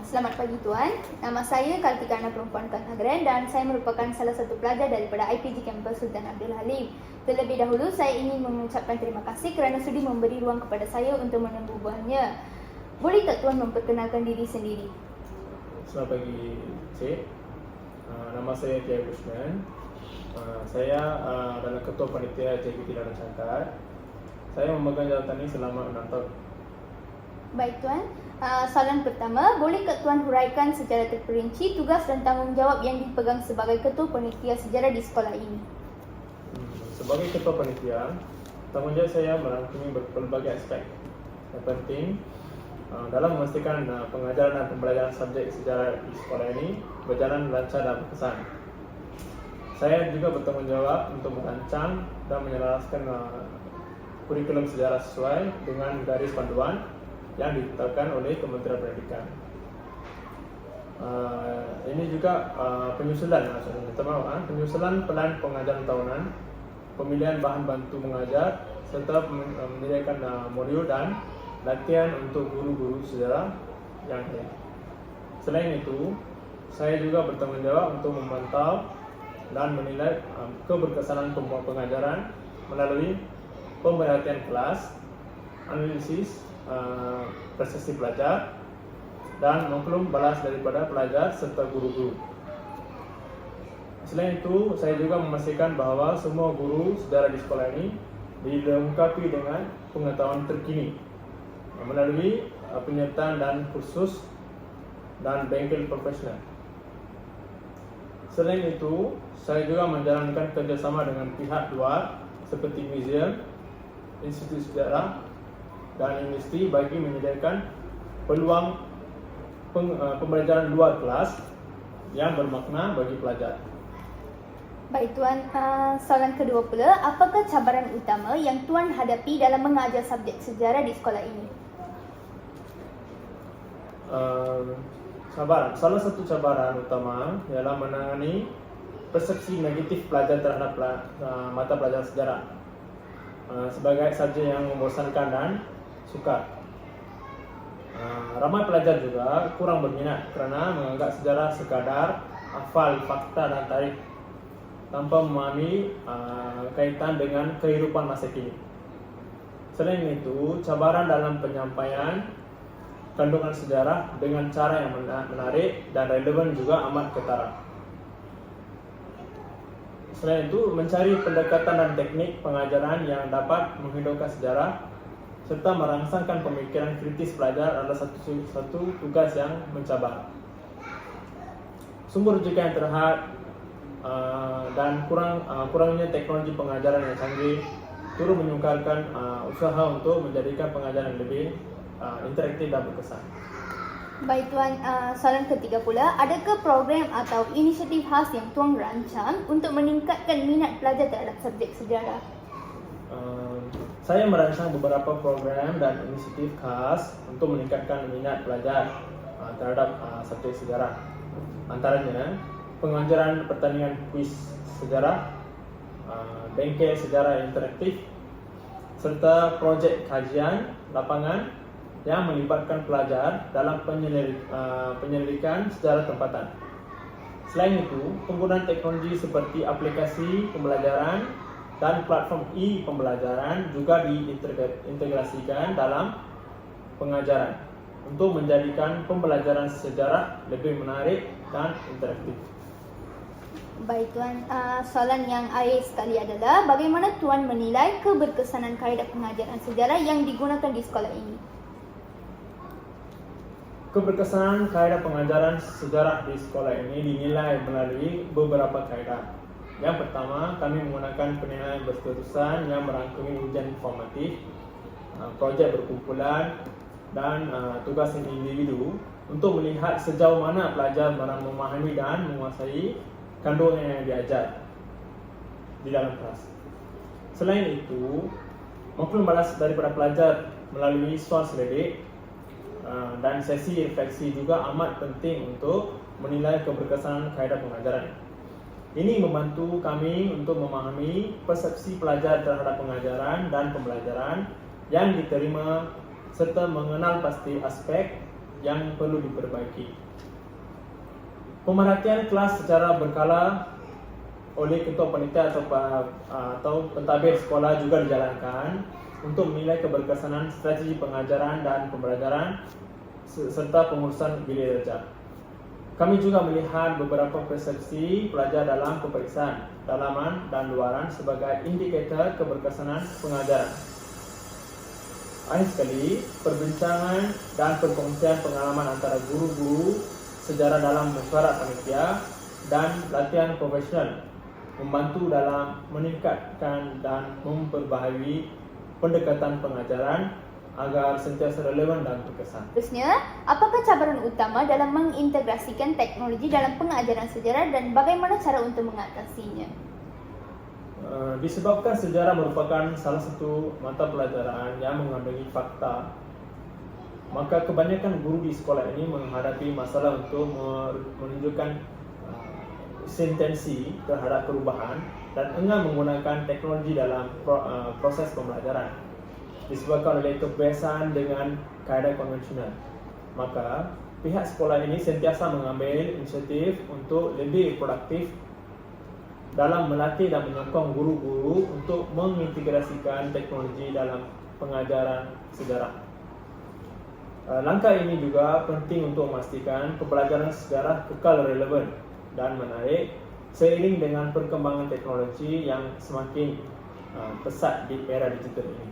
Selamat pagi Tuan, nama saya Kartika Ana Perempuan Kantagren dan saya merupakan salah satu pelajar daripada IPG Kampus Sultan Abdul Halim. Terlebih dahulu saya ingin mengucapkan terima kasih kerana sudi memberi ruang kepada saya untuk menembubuhannya. Boleh tak Tuan memperkenalkan diri sendiri? Selamat pagi Cik, nama saya Tiago Gusman. Saya adalah Ketua Panitia JKT Darul Cangkat. Saya memegang jawatan ini selama 6 tahun. Baik Tuan, soalan pertama, boleh tak Tuan huraikan secara terperinci tugas dan tanggungjawab yang dipegang sebagai Ketua Panitia Sejarah di sekolah ini? Sebagai Ketua Panitia, tanggungjawab saya merangkumi berbagai aspek. Yang penting dalam memastikan pengajaran dan pembelajaran subjek sejarah di sekolah ini berjalan lancar dan berkesan. Saya juga bertanggung jawab untuk merancang dan menyelaraskan kurikulum sejarah sesuai dengan garis panduan yang ditetapkan oleh Kementerian Pendidikan. Ini juga penyusulan plan pengajaran tahunan, pemilihan bahan bantu mengajar, serta menyediakan modul dan latihan untuk guru-guru sejarah yang lain. Selain itu, saya juga bertanggung jawab untuk memantau dan menilai keberkesanan pengajaran melalui pemerhatian kelas, analisis prestasi pelajar, dan maklum balas daripada pelajar serta guru-guru. Selain itu, saya juga memastikan bahawa semua guru sejarah di sekolah ini dilengkapi dengan pengetahuan terkini melalui penyertaan dan kursus dan bengkel profesional. Selain itu, saya juga menjalankan kerjasama dengan pihak luar seperti museum, institusi sejarah, dan industri bagi menyediakan peluang pembelajaran luar kelas yang bermakna bagi pelajar. Baik Tuan, soalan kedua pula, apakah cabaran utama yang Tuan hadapi dalam mengajar subjek sejarah di sekolah ini? Salah satu cabaran utama ialah menangani persepsi negatif pelajar terhadap mata pelajaran sejarah sebagai subjek yang membosankan dan sukar. Ramai pelajar juga kurang berminat kerana menganggap sejarah sekadar hafal fakta dan tarikh tanpa memahami kaitan dengan kehidupan masa kini. Selain itu, cabaran dalam penyampaian kandungan sejarah dengan cara yang menarik dan relevan juga amat ketara. Selain itu, mencari pendekatan dan teknik pengajaran yang dapat menghidupkan sejarah serta merangsangkan pemikiran kritis pelajar adalah satu tugas yang mencabar. Sumber rujukan yang terhad dan kurangnya teknologi pengajaran yang canggih turut menyukarkan usaha untuk menjadikan pengajaran lebih interaktif dan berkesan. Baik Tuan, soalan ketiga pula, adakah program atau inisiatif khas yang Tuan rancang untuk meningkatkan minat pelajar terhadap subjek sejarah? Saya merancang beberapa program dan inisiatif khas untuk meningkatkan minat pelajar terhadap subjek sejarah. Antaranya, pengajaran pertandingan kuis sejarah, bengkel sejarah interaktif, serta projek kajian lapangan yang melibatkan pelajar dalam penyelidikan sejarah tempatan. Selain itu, penggunaan teknologi seperti aplikasi pembelajaran dan platform e-pembelajaran juga diintegrasikan dalam pengajaran untuk menjadikan pembelajaran sejarah lebih menarik dan interaktif. Baik Tuan, soalan yang akhir sekali adalah bagaimana Tuan menilai keberkesanan kaedah pengajaran sejarah yang digunakan di sekolah ini? Keberkesanan kaedah pengajaran sejarah di sekolah ini dinilai melalui beberapa kaedah. Yang pertama, kami menggunakan penilaian berterusan yang merangkumi ujian informatif, projek berkumpulan, dan tugas individu untuk melihat sejauh mana pelajar memahami dan menguasai kandungan yang diajar di dalam kelas. Selain itu, maklum balas daripada pelajar melalui soal seledik dan sesi refleksi juga amat penting untuk menilai keberkesanan kaedah pengajaran. Ini membantu kami untuk memahami persepsi pelajar terhadap pengajaran dan pembelajaran yang diterima serta mengenal pasti aspek yang perlu diperbaiki. Pemerhatian kelas secara berkala oleh ketua panitia atau pentadbir sekolah juga dijalankan untuk menilai keberkesanan strategi pengajaran dan pembelajaran serta pengurusan bilik darjah. Kami juga melihat beberapa persepsi pelajar dalam peperiksaan dalaman dan luaran sebagai indikator keberkesanan pengajaran. Akhir sekali, perbincangan dan perkongsian pengalaman antara guru-guru sejarah dalam mesyuarat panitia dan latihan profesional membantu dalam meningkatkan dan memperbaharui pendekatan pengajaran agar sentiasa relevan dan berkesan. Terusnya, apakah cabaran utama dalam mengintegrasikan teknologi dalam pengajaran sejarah dan bagaimana cara untuk mengatasinya? Disebabkan sejarah merupakan salah satu mata pelajaran yang mengandungi fakta, maka kebanyakan guru di sekolah ini menghadapi masalah untuk menunjukkan sentensi terhadap perubahan dan enggan menggunakan teknologi dalam proses pembelajaran disebabkan oleh kebiasaan dengan kaedah konvensional. Maka pihak sekolah ini sentiasa mengambil inisiatif untuk lebih produktif dalam melatih dan menyokong guru-guru untuk mengintegrasikan teknologi dalam pengajaran sejarah. Langkah ini juga penting untuk memastikan pembelajaran sejarah kekal relevan dan menarik seiring dengan perkembangan teknologi yang semakin pesat di era digital ini.